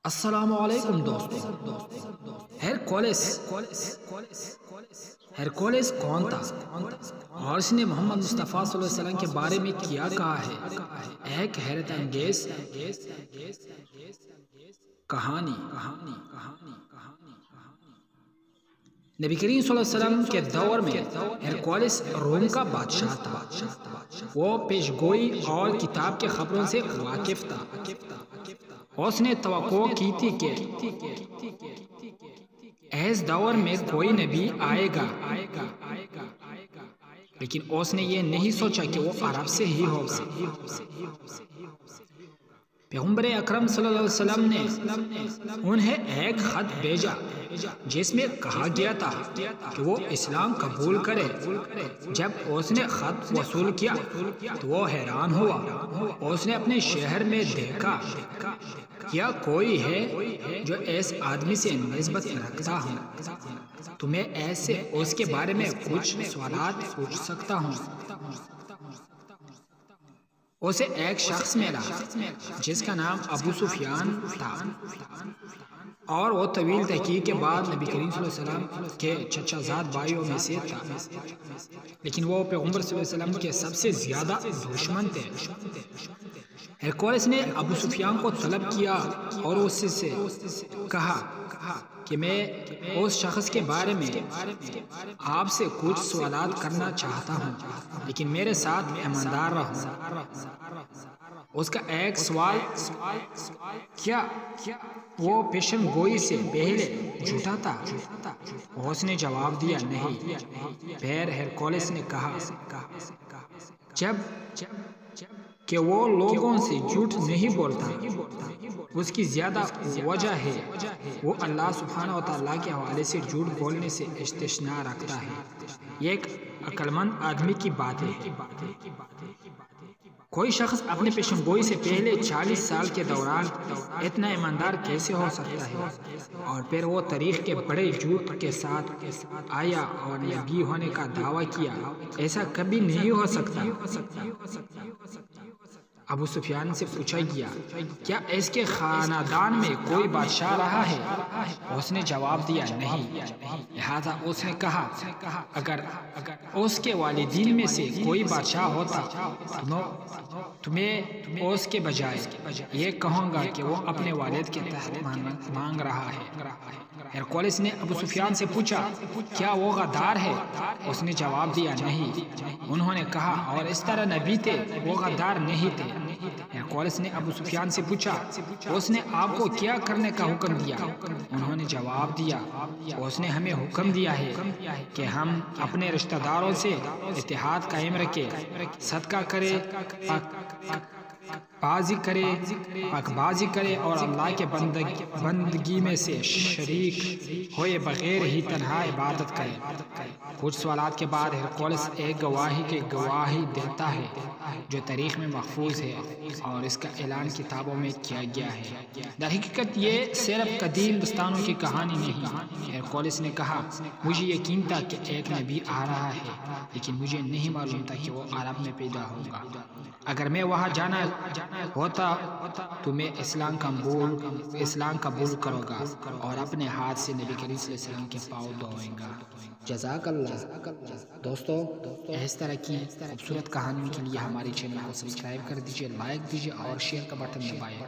السلام علیکم دوستو۔ ہرکولس کون تھا اور اس نے محمد مصطفیٰ صلی اللہ علیہ وسلم کے بارے میں کیا کہا ہے؟ ایک حیرت انگیز کہانی۔ نبی کریم صلی اللہ علیہ وسلم کے دور میں ہرکولس روم کا بادشاہ تھا۔ وہ پیشگوئی اور کتاب کے خبروں سے واقف تھا۔ اس نے توقع کی تھی کہ اس دور میں کوئی نبی آئے گا، لیکن اس نے یہ نہیں سوچا کہ وہ عرب سے ہی ہوگا۔ پیغمبر اکرم صلی اللہ علیہ وسلم نے انہیں ایک خط بھیجا جس میں کہا گیا تھا کہ وہ اسلام قبول کرے۔ جب اس نے خط وصول کیا تو وہ حیران ہوا۔ اس نے اپنے شہر میں دیکھا کیا کوئی ہے جو اس آدمی سے نسبت رکھتا ہوں تو میں ایسے اس کے بارے میں کچھ سوالات پوچھ سکتا ہوں۔ اسے ایک شخص ملا جس کا نام ابو سفیان تھا، اور وہ طویل تحقیق کے بعد نبی کریم صلی اللہ علیہ وسلم کے چچا زاد بھائیوں میں سے تھا، لیکن وہ پیغمبر صلی اللہ علیہ وسلم کے سب سے زیادہ دشمن تھے۔ ہرکولس نے ابو سفیان کو طلب کیا اور اس سے کہا کہ میں اس شخص کے بارے میں آپ سے کچھ سوالات کرنا چاہتا ہوں، لیکن میرے ساتھ ایماندار رہو۔ اس کا ایک سوال، کیا وہ پیشن گوئی سے پہلے جھوٹا تھا؟ اس نے جواب دیا، نہیں۔ پھر ہرکولس نے کہا جب کہ وہ لوگوں سے جھوٹ نہیں بولتا، اس کی زیادہ وجہ ہے وہ اللہ سبحانہ و تعالیٰ کے حوالے سے جھوٹ بولنے سے استثناء رکھتا ہے۔ یہ ایک عقل مند آدمی کی بات ہے۔ کوئی شخص اپنے پیشن گوئی سے پہلے 40 سال کے دوران اتنا ایماندار کیسے ہو سکتا ہے؟ اور پھر وہ تاریخ کے بڑے جھوٹ کے ساتھ آیا اور نبی ہونے کا دعویٰ کیا، ایسا کبھی نہیں ہو سکتا۔ ابو سفیان سے پوچھا گیا، کیا اس کے خاندان میں کوئی بادشاہ رہا ہے؟ اس نے جواب دیا، نہیں۔ لہذا اس نے کہا، اگر اس کے والدین میں سے کوئی بادشاہ ہوتا تو میں اس کے بجائے یہ کہوں گا کہ وہ اپنے والد کے تحت مانگ رہا ہے۔ ہرکولس نے ابو سفیان سے پوچھا، کیا وہ غدار ہے؟ اس نے جواب دیا، نہیں۔ انہوں نے کہا، اور اس طرح نبی تھے، وہ غدار نہیں تھے۔ ہرکولس نے ابو سفیان سے پوچھا، اس نے آپ کو کیا کرنے کا حکم دیا؟ انہوں نے جواب دیا، اس نے ہمیں حکم دیا ہے کہ ہم اپنے رشتہ داروں سے اتحاد قائم رکھیں، صدقہ کرے، پاک بازی کرے اور اللہ کے بندگی میں سے شریک ہوئے بغیر ہی تنہا عبادت کرے۔ کچھ سوالات کے بعد ہرکولس ایک گواہی کی گواہی دیتا ہے جو تاریخ میں محفوظ ہے، اور اس کا اعلان کتابوں میں کیا گیا ہے۔ در حقیقت یہ صرف قدیم داستانوں کی کہانی نہیں۔ ہرکولس نے کہا، مجھے یقین تھا کہ ایک نبی آ رہا ہے، لیکن مجھے نہیں معلوم تھا کہ وہ عرب میں پیدا ہوگا۔ اگر میں وہاں جانا ہوتا تو میں اسلام قبول کروں گا اور اپنے ہاتھ سے نبی کریم صلی اللہ علیہ وسلم کے پاؤں دھوؤں گا۔ جزاک اللہ۔ دوستو، اس طرح کی خوبصورت کہانیوں کے لیے ہمارے چینل کو سبسکرائب کر دیجیے، لائک دیجیے اور شیئر کا بٹن دبائیں۔